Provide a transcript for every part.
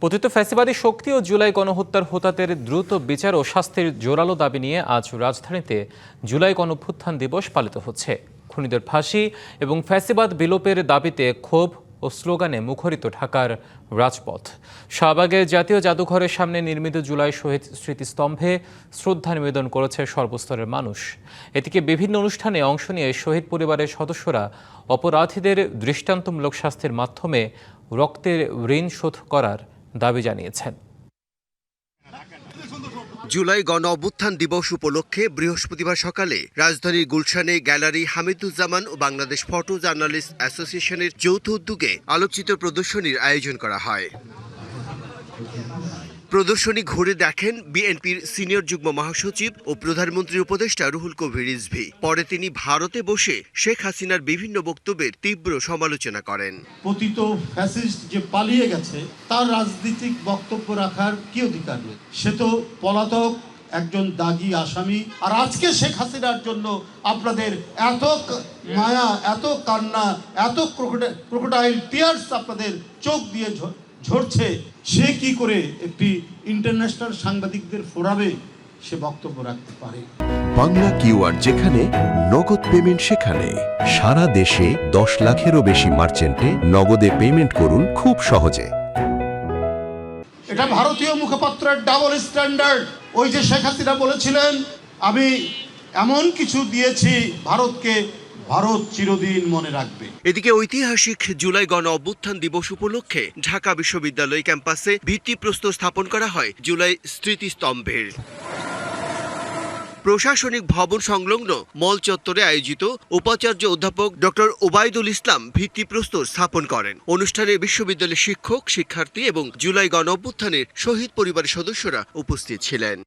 পতিত ফ্যাসিবাদী শক্তি ও জুলাই গণহত্যার হোতাদের দ্রুত বিচার ও শাস্তির জোরালো দাবি নিয়ে আজ রাজধানীতে জুলাই গণঅভ্যুত্থান দিবস পালিত হচ্ছে। খুনিদের ফাঁসি এবং ফ্যাসিবাদ বিলোপের দাবিতে ক্ষোভ ও স্লোগানে মুখরিত ঢাকার রাজপথ। শাহবাগে জাতীয় জাদুঘরের সামনে নির্মিত জুলাই শহীদ স্মৃতিস্তম্ভে শ্রদ্ধা নিবেদন করেছে সর্বস্তরের মানুষ। এদিকে বিভিন্ন অনুষ্ঠানে অংশ নিয়ে শহীদ পরিবারের সদস্যরা অপরাধীদের দৃষ্টান্তমূলক শাস্তির মাধ্যমে রক্তের ঋণ শোধ করার দাবি জানিয়েছেন। জুলাই গণ অভ্যুত্থান দিবস উপলক্ষে বৃহস্পতিবার সকালে রাজধানীর গুলশানে গ্যালারি হামিদুজ্জামান ও বাংলাদেশ ফটো জার্নালিস্ট অ্যাসোসিয়েশনের যৌথ উদ্যোগে আলোকচিত্র প্রদর্শনীর আয়োজন করা হয়। প্রদর্শনী ঘুরে দেখেন বিএনপির সিনিয়র যুগ্ম মহাসচিব ও প্রধানমন্ত্রীর উপদেষ্টা রুহুল কবির রিজভী। পরে তিনি ভারতে বসে শেখ হাসিনার বিভিন্ন বক্তব্যের তীব্র সমালোচনা করেন। পতিত ফ্যাসিস্ট যে পালিয়ে গেছে তার রাজনৈতিক বক্তব্য রাখার কি অধিকার নেই? সে তো পলাতক একজন দাগী আসামি। আর আজকে শেখ হাসিনার জন্য আপনাদের এত মায়া, এত কান্না, এত ক্রোকোডাইল টিয়ার্স আপনাদের চোখ দিয়ে ঝরছে। সে কি করে একটি ইন্টারন্যাশনাল সাংবাদিকদের ফোরামে সে বক্তব্য রাখতে পারে? বাংলা কিউআর যেখানে নগদ পেমেন্ট সেখানে। সারা দেশে 10 লাখেরও বেশি মার্চেন্টে নগদে পেমেন্ট করুন খুব সহজে। এটা ভারতীয় মুখপাত্রের ডাবল স্ট্যান্ডার্ড। ওই যে শেখ হাসিনা বলেছিলেন, আমি এমন কিছু দিয়েছি ভারতকে, ভারত চিরদিন মনে রাখবে। এদিকে ঐতিহাসিক জুলাই গণ অভ্যুত্থান দিবস উপলক্ষে ঢাকা বিশ্ববিদ্যালয় ক্যাম্পাসে ভিত্তিপ্রস্তর স্থাপন করা হয় জুলাই স্মৃতিস্তম্ভের। প্রশাসনিক ভবন সংলগ্ন মল চত্বরে আয়োজিত উপাচার্য অধ্যাপক ডক্টর ওবায়দুল ইসলাম ভিত্তিপ্রস্তর স্থাপন করেন। অনুষ্ঠানে বিশ্ববিদ্যালয়ের শিক্ষক, শিক্ষার্থী এবং জুলাই গণ অভ্যুত্থানের শহীদ পরিবারের সদস্যরা উপস্থিত ছিলেন।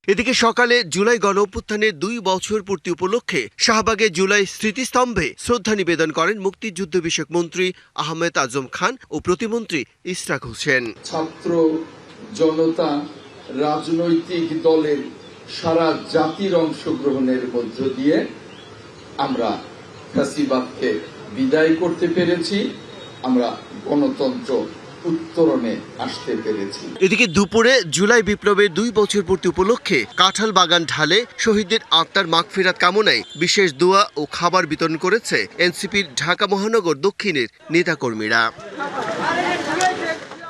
এদিকে সকালে জুলাই গণ অভ্যুত্থানের 2 বছর পূর্তি উপলক্ষে শাহবাগে জুলাই স্মৃতিস্তম্ভে শ্রদ্ধা নিবেদন করেন মুক্তিযুদ্ধ বিষয়ক মন্ত্রী আহমেদ আজম খান ও প্রতিমন্ত্রী ইশরাক হোসেন। ছাত্র জনতা, রাজনৈতিক দলের সারা জাতির অংশগ্রহণের মধ্য দিয়ে আমরা ফ্যাসিবাদকে বিদায় করতে পেরেছি, আমরা গণতন্ত্র উত্তরণে আসতে পেরেছি। এদিকে দুপুরে জুলাই বিপ্লবের 2 বছর পূর্তি উপলক্ষে কাঁঠাল বাগান ঢালে শহীদদের আত্মার মাগফিরাত কামনায় বিশেষ দোয়া ও খাবার বিতরণ করেছে এনসিপির ঢাকা মহানগর দক্ষিণের নেতাকর্মীরা।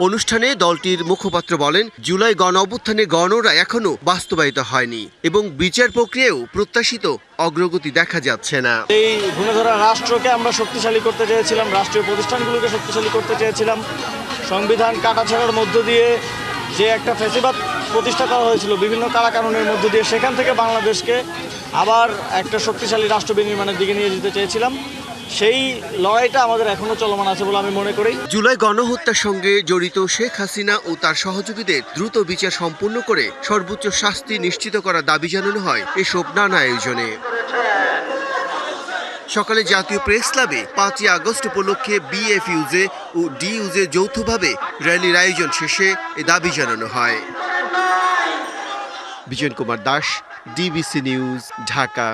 অনুষ্ঠানে দলটির মুখপাত্র বলেন, জুলাই গণ অভ্যুত্থানের গণনা এখনো বাস্তবায়িত হয়নি এবং বিচার প্রক্রিয়াও প্রত্যাশিত অগ্রগতি দেখা যাচ্ছে না। এই গুণধরা রাষ্ট্রকে আমরা শক্তিশালী করতে চেয়েছিলাম, রাষ্ট্রীয় প্রতিষ্ঠানগুলোকে শক্তিশালী করতে চেয়েছিলাম। সংবিধান কাটাছাড়ার মধ্য দিয়ে যে একটা ফ্যাসিবাদ প্রতিষ্ঠা করা হয়েছিল বিভিন্ন কারাকানুনের মধ্য দিয়ে, সেখান থেকে বাংলাদেশকে আবার একটা শক্তিশালী রাষ্ট্র বিনির্মাণের দিকে নিয়ে যেতে চেয়েছিলাম। সেই লড়াইটা আমাদের এখনো চলমান আছে বলে আমি মনে করি। জুলাই গণহত্যার সঙ্গে জড়িত শেখ হাসিনা ও তার সহযোগীদের দ্রুত বিচার সম্পন্ন করে সর্বোচ্চ শাস্তি নিশ্চিত করার দাবি জানানো হয় এসব নানা আয়োজনে। সকালে জাতীয় প্রেস ক্লাবে 5ই আগস্ট উপলক্ষে বিএফইউজে ও ডিইউজে যৌথভাবে র্যালির আয়োজন শেষে এ দাবি জানানো হয়। বিজয় কুমার দাস, ডিবিসি নিউজ, ঢাকা।